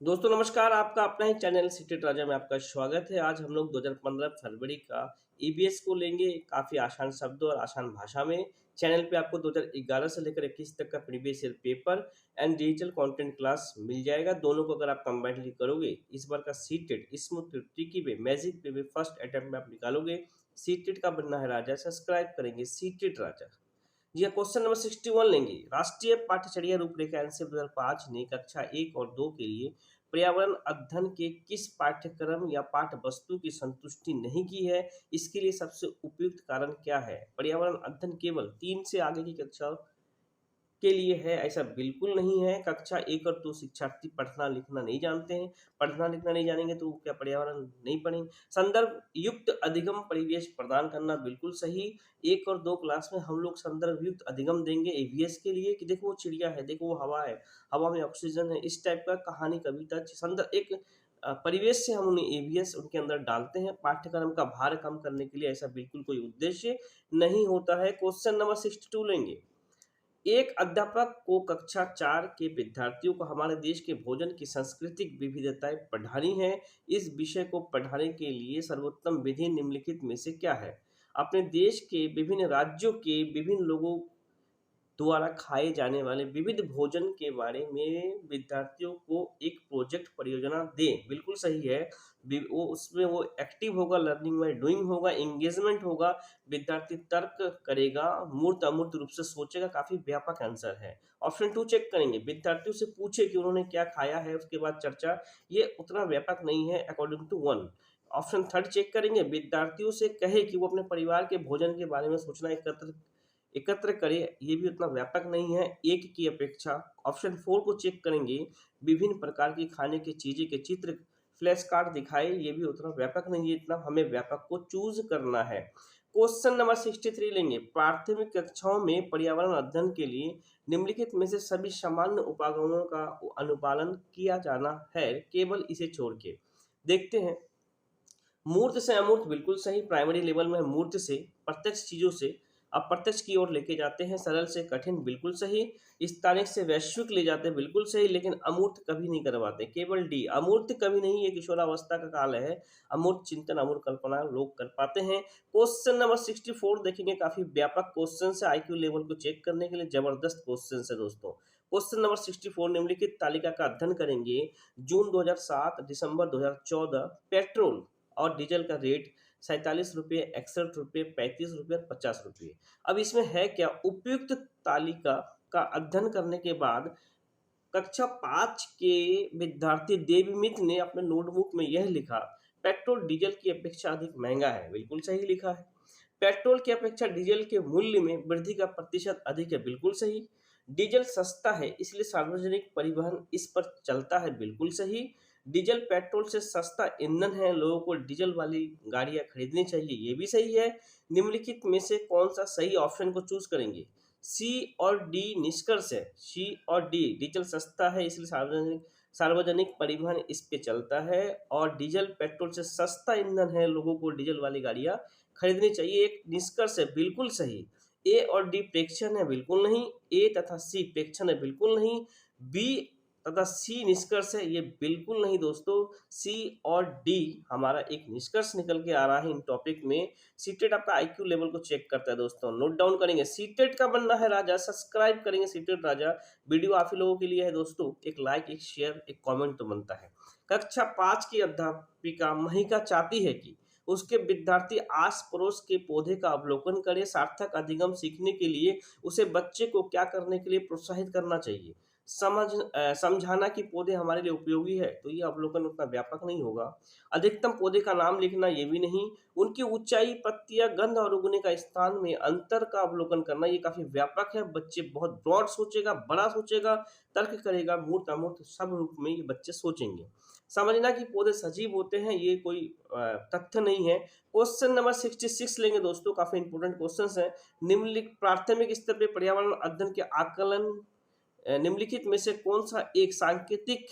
दोस्तों नमस्कार, आपका अपना ही चैनल सिटी राजा में आपका स्वागत है। आज हम लोग 2015 फरवरी का ईवीएस को लेंगे, काफ़ी आसान शब्द और आसान भाषा में। चैनल पे आपको 2011 से लेकर 21 तक का previous year paper and digital content class मिल जाएगा। दोनों को अगर आप कंबाइनली करोगे, इस बार का सीटेट स्मूथ ट्रिकी वे मैजिक वे में फर्स्ट अटेम्प्ट में आप निकालोगे। सीटेट का बनना है राजा, सब्सक्राइब करेंगे सीटेट राजा। जी हाँ, क्वेश्चन नंबर 61 लेंगे। राष्ट्रीय पाठ्यचर्या रूपरेखा एनसीईआरटी 2005 ने कक्षा 1 और 2 के लिए पर्यावरण अध्ययन के किस पाठ्यक्रम या पाठ्य वस्तु की संतुष्टि नहीं की है? इसके लिए सबसे उपयुक्त कारण क्या है? पर्यावरण अध्ययन केवल 3 से आगे की कक्षा के लिए है, ऐसा बिल्कुल नहीं है। कक्षा 1 और 2 शिक्षार्थी पढ़ना लिखना नहीं जानते हैं। पढ़ना लिखना नहीं जानेंगे तो वो क्या पर्यावरण नहीं पढ़ेंगे? संदर्भ युक्त अधिगम परिवेश प्रदान करना बिल्कुल सही। 1 और 2 क्लास में हम लोग संदर्भ युक्त अधिगम देंगे ईवीएस के लिए कि देखो वो चिड़िया है, देखो वो हवा है, हवा में ऑक्सीजन है, इस टाइप का कहानी, कविता, संदर्भ एक परिवेश से हम उन्हें ईवीएस उनके अंदर डालते हैं। पाठ्यक्रम का भार कम करने के लिए ऐसा बिल्कुल कोई उद्देश्य नहीं होता है। क्वेश्चन नंबर 62 लेंगे। एक अध्यापक को कक्षा 4 के विद्यार्थियों को हमारे देश के भोजन की सांस्कृतिक विविधताएं पढ़ानी है। इस विषय को पढ़ाने के लिए सर्वोत्तम विधि निम्नलिखित में से क्या है? अपने देश के विभिन्न राज्यों के विभिन्न लोगों द्वारा खाए जाने वाले विविध भोजन के बारे में विद्यार्थियों को एक प्रोजेक्ट परियोजना दें। बिल्कुल सही है। वो उसमें वो एक्टिव होगा, लर्निंग बाय डूइंग होगा, एंगेजमेंट होगा, विद्यार्थी तर्क करेगा, मूर्त अमूर्त रूप से सोचेगा। काफी व्यापक आंसर है। ऑप्शन 2 चेक करेंगे। विद्यार्थियों से पूछे कि उन्होंने क्या खाया है, उसके बाद चर्चा। ये उतना व्यापक नहीं है according to 1। Option third check करेंगे। विद्यार्थियों से कहे कि वो अपने परिवार के भोजन के बारे में सूचना एकत्र एकत्र करें, ये भी उतना व्यापक नहीं है एक की अपेक्षा। ऑप्शन 4 को चेक करेंगे। विभिन्न प्रकार की खाने की चीजें के चित्र फ्लैश कार्ड दिखाए, ये भी उतना व्यापक नहीं है, इतना हमें व्यापक को चूज करना है। क्वेश्चन नंबर 63 लेंगे। प्राथमिक कक्षाओं में पर्यावरण अध्ययन के लिए निम्नलिखित में से सभी सामान्य उपागमों का अनुपालन किया जाना है, केवल इसे छोड़ के। देखते हैं। मूर्त से अमूर्त बिल्कुल सही। प्राइमरी लेवल में मूर्त से प्रत्यक्ष चीजों से अप्रत्यक्ष की ओर लेके जाते हैं। सरल से कठिन बिल्कुल सही। स्थानिक से वैश्विक ले जाते हैं बिल्कुल सही, लेकिन अमूर्त कभी नहीं करवाते। केवल डी, अमूर्त कभी नहीं। ये किशोरावस्था का काल है। अमूर्त चिंतन अमूर्त कल्पना लोग कर पाते हैं। क्वेश्चन नंबर 64 देखेंगे। काफी व्यापक क्वेश्चन है, आईक्यू लेवल को चेक करने के लिए जबरदस्त क्वेश्चन है दोस्तों। क्वेश्चन नंबर 64 निम्नलिखित तालिका का अध्ययन करेंगे। जून 2007 दिसंबर 2014 पेट्रोल और डीजल का रेट 47 रुपये, 61 रुपये, 35 रुपये और 50 रुपये। अब इसमें है क्या? उपयुक्त तालिका का अध्ययन करने के बाद कक्षा 5 के विद्यार्थी देवमित ने अपने नोटबुक में यह लिखा, पेट्रोल डीजल की अपेक्षा अधिक महंगा है। बिल्कुल सही लिखा है। पेट्रोल की अपेक्षा डीजल के मूल्य में वृद्धि का प्रतिशत अधिक है। बिल्कुल सही। डीजल सस्ता है इसलिए सार्वजनिक परिवहन इस पर चलता है। बिल्कुल सही। डीजल पेट्रोल से सस्ता ईंधन है, लोगों को डीजल वाली गाड़ियां खरीदनी चाहिए। ये भी सही है। निम्नलिखित में से कौन सा सही ऑप्शन को चूज करेंगे? सी और डी निष्कर्ष है। सी और डी, डीजल सस्ता है इसलिए सार्वजनिक सार्वजनिक परिवहन इस पे चलता है, और डीजल पेट्रोल से सस्ता ईंधन है, लोगों को डीजल वाली गाड़ियां खरीदनी चाहिए। एक निष्कर्ष है बिल्कुल सही। ए और डी प्रेक्षण है, बिल्कुल नहीं। ए तथा सी प्रेक्षण है, बिल्कुल नहीं। बी तथा सी निष्कर्ष है, ये बिल्कुल नहीं दोस्तों। सी और डी हमारा एक निष्कर्ष निकल के आ रहा है इन टॉपिक में। सीटेट आपका आईक्यू लेवल को चेक करता है दोस्तों, नोट डाउन करेंगे। सीटेट का बनना है राजा, सब्सक्राइब करेंगे सीटेट राजा। वीडियो आप ही लोगों के लिए है दोस्तों। एक लाइक, एक शेयर, एक कमेंट तो बनता है। कक्षा 5 की अध्यापिका महिका चाहती है कि उसके विद्यार्थी आस पड़ोस के पौधे का अवलोकन करें। सार्थक अधिगम सीखने के लिए उसे बच्चे को क्या करने के लिए प्रोत्साहित करना चाहिए? समझाना कि पौधे हमारे लिए उपयोगी है, तो ये अवलोकन उतना व्यापक नहीं होगा। अधिकतम पौधे का नाम लिखना, ये भी नहीं। उनकी ऊंचाई, पत्तियां, गंध और उगने का स्थान में अंतर का अवलोकन करना, ये काफी व्यापक है। बच्चे बहुत ब्रॉड सोचेगा, बड़ा सोचेगा, तर्क करेगा, मूर्त अमूर्त सब रूप में ये बच्चे सोचेंगे। समझना कि पौधे सजीव होते हैं, ये कोई तथ्य नहीं है। क्वेश्चन नंबर 66 लेंगे दोस्तों, काफी इंपोर्टेंट क्वेश्चन है। निम्नलिखित प्राथमिक स्तर पे पर्यावरण अध्ययन के आकलन निम्नलिखित में से कौन सा एक सांकेतिक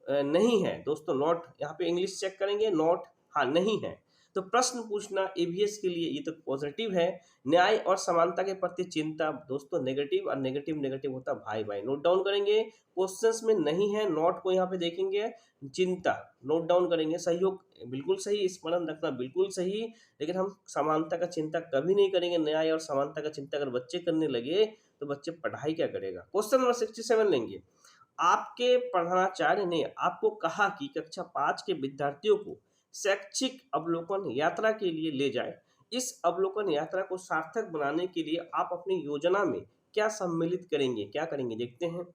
नहीं है? दोस्तों नोट यहाँ पे इंग्लिश चेक करेंगे। नोट, हाँ नहीं है। तो प्रश्न पूछना ईवीएस के लिए ये तो पॉजिटिव है। न्याय और समानता के प्रति चिंता दोस्तों नेगेटिव, और नेगेटिव नेगेटिव होता भाई भाई। नोट डाउन करेंगे, क्वेश्चंस में नहीं है, नोट को यहाँ पे देखेंगे। चिंता नोट डाउन करेंगे, सहयोग बिल्कुल सही, स्मरण रखना बिल्कुल सही, लेकिन हम समानता का चिंता कभी नहीं करेंगे। न्याय और समानता का चिंता अगर बच्चे करने लगे तो बच्चे पढ़ाई क्या करेगा। क्वेश्चन नंबर 67 लेंगे। आपके प्रधानाचार्य ने आपको कहा कि कक्षा 5 के विद्यार्थियों को शैक्षिक अवलोकन यात्रा के लिए ले जाए। इस अवलोकन यात्रा को सार्थक बनाने के लिए आप अपनी योजना में क्या सम्मिलित करेंगे, क्या करेंगे देखते हैं।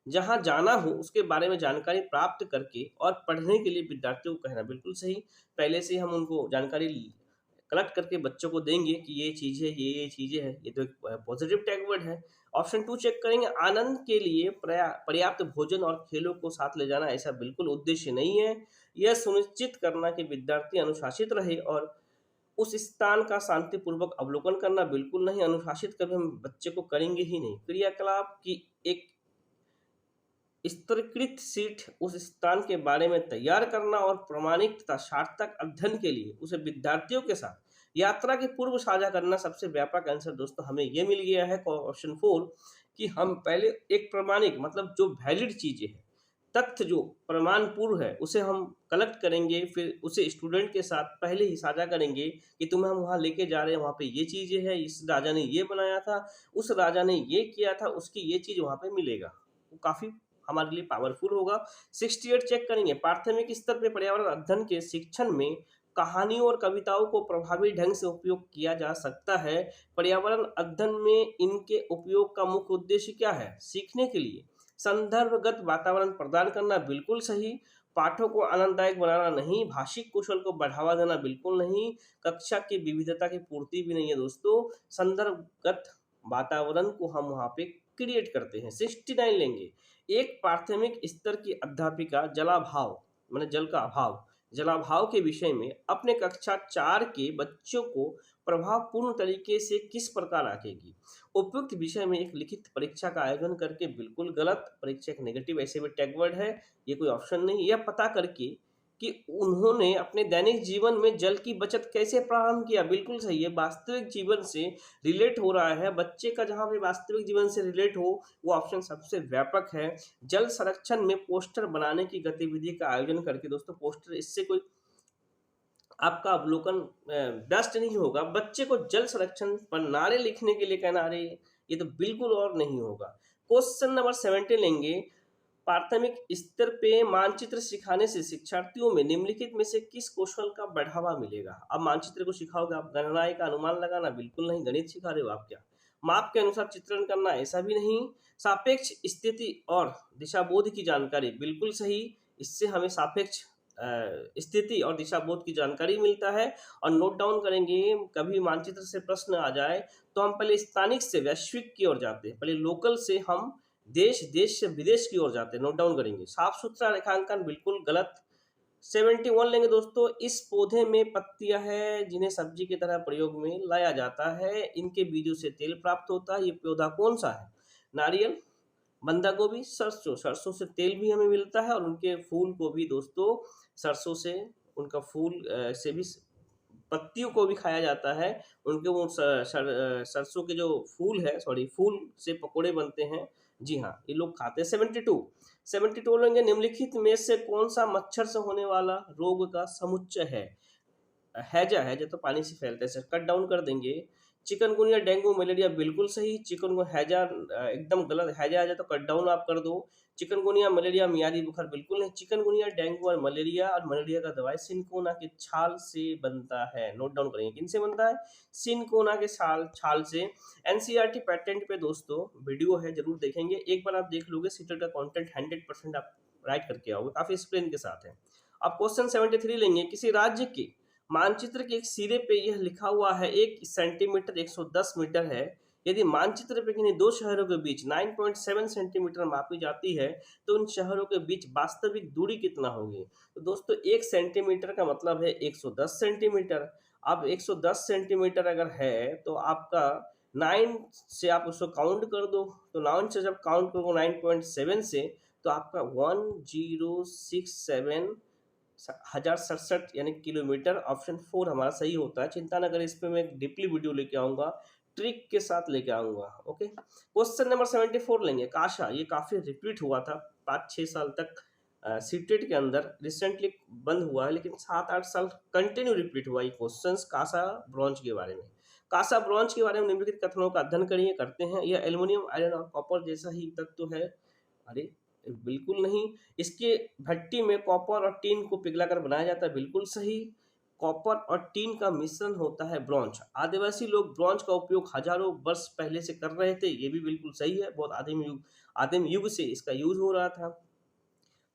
जहाँ जाना हो उसके बारे में जानकारी प्राप्त करके और पढ़ने के लिए विद्यार्थियों को कहना बिल्कुल सही। पहले से हम उनको जानकारी कलेक्ट करके बच्चों को देंगे कि ये चीज़ है, ये चीज़ें हैं, ये तो एक पॉजिटिव टैग वर्ड है। ऑप्शन 2 चेक करेंगे, आनंद के लिए पर्याप्त भोजन और खेलों को साथ ले जाना ऐसा बिल्कुल उद्देश्य नहीं है। यह सुनिश्चित करना कि विद्यार्थी अनुशासित रहे और उस स्थान का शांतिपूर्वक अवलोकन करना बिल्कुल नहीं। अनुशासित कभी हम बच्चे को करेंगे ही नहीं। क्रियाकलाप की एक स्तरीकृत सीट उस स्थान के बारे में तैयार करना और प्रमाणिक तथा सार्थक अध्ययन के लिए उसे विद्यार्थियों के साथ यात्रा के पूर्व साझा करना सबसे व्यापक आंसर दोस्तों हमें ये मिल गया है ऑप्शन 4 कि हम पहले एक प्रमाणिक मतलब जो वैलिड चीजें हैं, तथ्य जो प्रमाण पूर्व है उसे हम कलेक्ट करेंगे, फिर उसे स्टूडेंट के साथ पहले ही साझा करेंगे कि तुम्हें हम वहाँ लेके जा रहे हैं, वहाँ पे ये चीजें हैं, इस राजा ने ये बनाया था, उस राजा ने ये किया था, उसकी ये चीज वहाँ पे मिलेगा। वो काफी हमारे लिए पावरफुल होगा। 68 चेक करेंगे, प्राथमिक स्तर पे पर्यावरण अध्ययन के शिक्षण में कहानियों और कविताओं को प्रभावी ढंग से उपयोग किया जा सकता है। पर्यावरण अध्ययन में इनके उपयोग का मुख्य उद्देश्य क्या है, सीखने के लिए संदर्भगत वातावरण प्रदान करना बिल्कुल सही, पाठों को आनंददायक बनाना नहीं, भाषिक कौशल को बढ़ावा देना बिल्कुल नहीं, कक्षा की विविधता की पूर्ति भी नहीं है दोस्तों। संदर्भगत वातावरण को हम वहाँ पे क्रिएट करते हैं। 69 लेंगे, एक प्राथमिक स्तर की अध्यापिका जलाभाव माने जल का अभाव, जलाभाव के विषय में अपने कक्षा 4 के बच्चों को प्रभावपूर्ण तरीके से किस प्रकार आंकेगी। उपयुक्त विषय में एक लिखित परीक्षा का आयोजन करके बिल्कुल गलत। परीक्षा एक नेगेटिव ऐसे भी टैग वर्ड है, ये कोई ऑप्शन नहीं। यह पता करके कि उन्होंने अपने दैनिक जीवन में जल की बचत कैसे प्रारंभ किया, बिल्कुल सही है। वास्तविक जीवन से रिलेट हो रहा है, बच्चे का जहाँ पे वास्तविक जीवन से रिलेट हो वो ऑप्शन सबसे व्यापक है। जल संरक्षण में पोस्टर बनाने की गतिविधि का आयोजन करके दोस्तों, पोस्टर इससे कोई आपका अवलोकन बेस्ट नहीं होगा। बच्चे को जल संरक्षण पर नारे लिखने के लिए कहना, अरे ये तो बिल्कुल और नहीं होगा। क्वेश्चन नंबर 70 लेंगे, प्राथमिक स्तर पे मानचित्र सिखाने से शिक्षार्थियों में निम्नलिखित में से किस कौशल का बढ़ावा मिलेगा। अब मानचित्र को सिखाओगे आप, गणनाएं का अनुमान लगाना बिल्कुल नहीं। गणित सिखा रहे हो आप क्या, माप के अनुसार चित्रण करना ऐसा भी नहीं। सापेक्ष स्थिति और दिशाबोध की जानकारी बिल्कुल सही, इससे हमें सापेक्ष स्थिति और दिशा बोध की जानकारी मिलता है। और नोट डाउन करेंगे, कभी मानचित्र से प्रश्न आ जाए तो हम पहले स्थानिक से वैश्विक की ओर जाते हैं, पहले लोकल से हम देश, देश से विदेश की ओर जाते हैं। नोट डाउन करेंगे। साफ सुथरा रेखांकन बिल्कुल गलत। 71 लेंगे दोस्तों, इस पौधे में पत्तियां हैं जिन्हें सब्जी की तरह प्रयोग में लाया जाता है, इनके बीजों से तेल प्राप्त होता है, ये पौधा कौन सा है। नारियल, बंधा गोभी, सरसों। सरसों से तेल भी हमें मिलता है और उनके फूल को भी दोस्तों सरसों से, उनका फूल से भी पत्तियों को भी खाया जाता है। उनके वो सरसों के जो फूल है, सॉरी फूल से पकोड़े बनते हैं। जी हाँ, ये लोग खाते हैं। 72 लेंगे, निम्नलिखित में से कौन सा मच्छर से होने वाला रोग का समुच्चय है। हैजा, हैजा तो पानी से फैलता है, सर कट डाउन कर देंगे। चिकनगुनिया, डेंगू, मलेरिया बिल्कुल सही। चिकनगुनिया, हैजा एकदम गलत। हैजा आ जाए तो कट डाउन आप कर दो। चिकनगुनिया, मलेरिया, मियादी बुखार बिल्कुल नहीं। चिकनगुनिया, डेंगू और मलेरिया का दवाई सिनकोना के छाल से बनता है। नोट डाउन करेंगे, किन से बनता है, सिनकोना के छाल से। एनसीईआरटी पैटेंट पे दोस्तों वीडियो है, जरूर देखेंगे। एक बार आप देख लोगे, सीटेट का कंटेंट 100% आप राइट करके आओगे, काफी एक्सप्लेन के साथ है। अब क्वेश्चन 73 लेंगे, किसी राज्य के मानचित्र के एक सिरे पे यह लिखा हुआ है 1 सेंटीमीटर 110 मीटर है। यदि मानचित्र पे किन्हीं दो शहरों के बीच 9.7 सेंटीमीटर मापी जाती है तो उन शहरों के बीच वास्तविक दूरी कितना होगी। तो दोस्तों 1 सेंटीमीटर का मतलब है 110 सेंटीमीटर। अब 110 सेंटीमीटर अगर है तो आपका 9 से आप उसको काउंट कर दो, तो 9 से जब काउंट करो 9.7 से, तो आपका 1067 1067 यानी किलोमीटर। ऑप्शन 4 हमारा सही होता है। चिंता न करें, इस पे मैं एक डीपली वीडियो लेके आऊँगा, ट्रिक के साथ लेके आऊँगा। ओके, क्वेश्चन नंबर 74 लेंगे। काशा, ये काफ़ी रिपीट हुआ था 5-6 साल तक सीटेट के अंदर, रिसेंटली बंद हुआ है लेकिन 7-8 साल कंटिन्यू रिपीट हुआ ये क्वेश्चंस कासा ब्रॉन्ज के बारे में। कासा ब्रॉन्ज के बारे में निम्नलिखित कथनों का अध्ययन करिए, करते हैं। यह एल्युमिनियम, आयरन और कॉपर जैसा ही तत्व है। अरे! बिल्कुल नहीं। इसके भट्टी में कॉपर और टीन को पिघलाकर बनाया जाता है, बिल्कुल सही। कॉपर और टीन का मिश्रण होता है ब्रॉन्ज। आदिवासी लोग ब्रॉन्ज का उपयोग हजारों वर्ष पहले से कर रहे थे, ये भी बिल्कुल सही है। बहुत आदिम युग से इसका यूज हो रहा था।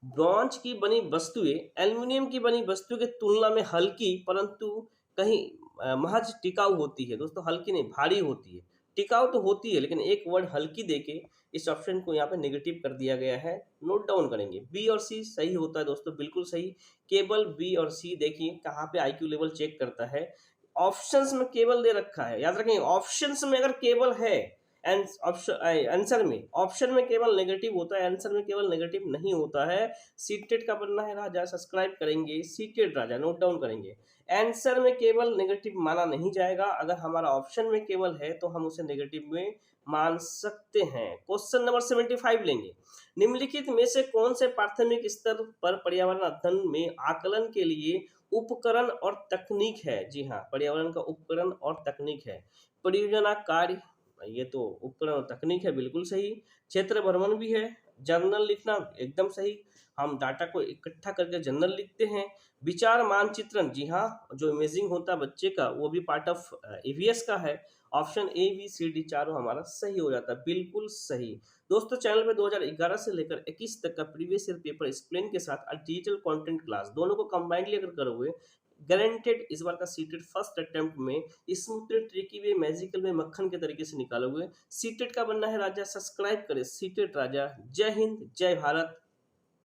ब्रॉन्ज की बनी वस्तुएं एल्युमिनियम की बनी वस्तु की तुलना में हल्की, परंतु कहीं महज टिकाऊ होती है। दोस्तों, हल्की नहीं, भारी होती है। टिकाऊ तो होती है, लेकिन एक वर्ड हल्की देके इस ऑप्शन को यहाँ पे नेगेटिव कर दिया गया है। नोट डाउन करेंगे। बी और सी सही होता है दोस्तों, बिल्कुल सही। केवल बी और सी देखिए कहाँ पे आईक्यू लेवल चेक करता है। ऑप्शंस में केवल दे रखा है, याद रखेंगे। ऑप्शंस में अगर केवल है, आंसर में, ऑप्शन में केवल नेगेटिव होता है, आंसर में केवल नेगेटिव नहीं होता है। सीटेट का बनना है राजा, सब्सक्राइब करेंगे। सीटेट राजा नोट डाउन करेंगे। आंसर में केवल नेगेटिव माना नहीं जाएगा। अगर हमारा ऑप्शन में केवल है तो हम उसे नेगेटिव में मान सकते हैं। क्वेश्चन नंबर 75 लेंगे। निम्नलिखित में से कौन से प्राथमिक स्तर पर पर्यावरण अध्ययन में आकलन के लिए उपकरण और तकनीक है? जी हाँ, पर्यावरण का उपकरण और तकनीक है। परियोजना कार्य, ये तो उपकरण और तकनीक है, बिल्कुल सही। क्षेत्र भ्रमण भी है। जर्नल लिखना, एकदम सही। हम डाटा को इकट्ठा करके जर्नल लिखते हैं। विचार मानचित्रण, जी हाँ, जो इमेजिंग होता है बच्चे का, वो भी पार्ट ऑफ ईवीएस का है। Option A B C D चारों हमारा सही हो जाता है, बिल्कुल सही। दोस्तों, चैनल पे 2011 से लेकर 21 तक का प्रीवियस ईयर पेपर एक्सप्लेन के साथ डिजिटल कंटेंट क्लास दोनों को कंबाइंडली अगर करोगे, गारंटेड इस बार का सीटेट फर्स्ट अटेम्प्ट में स्मूथली, ट्रिकी वे, मैजिकल वे, मक्खन के तरीके से निकालोगे। सीटेट का बनना है राजा, सब्सक्राइब करें सीटेट राजा। जय हिंद, जय भारत।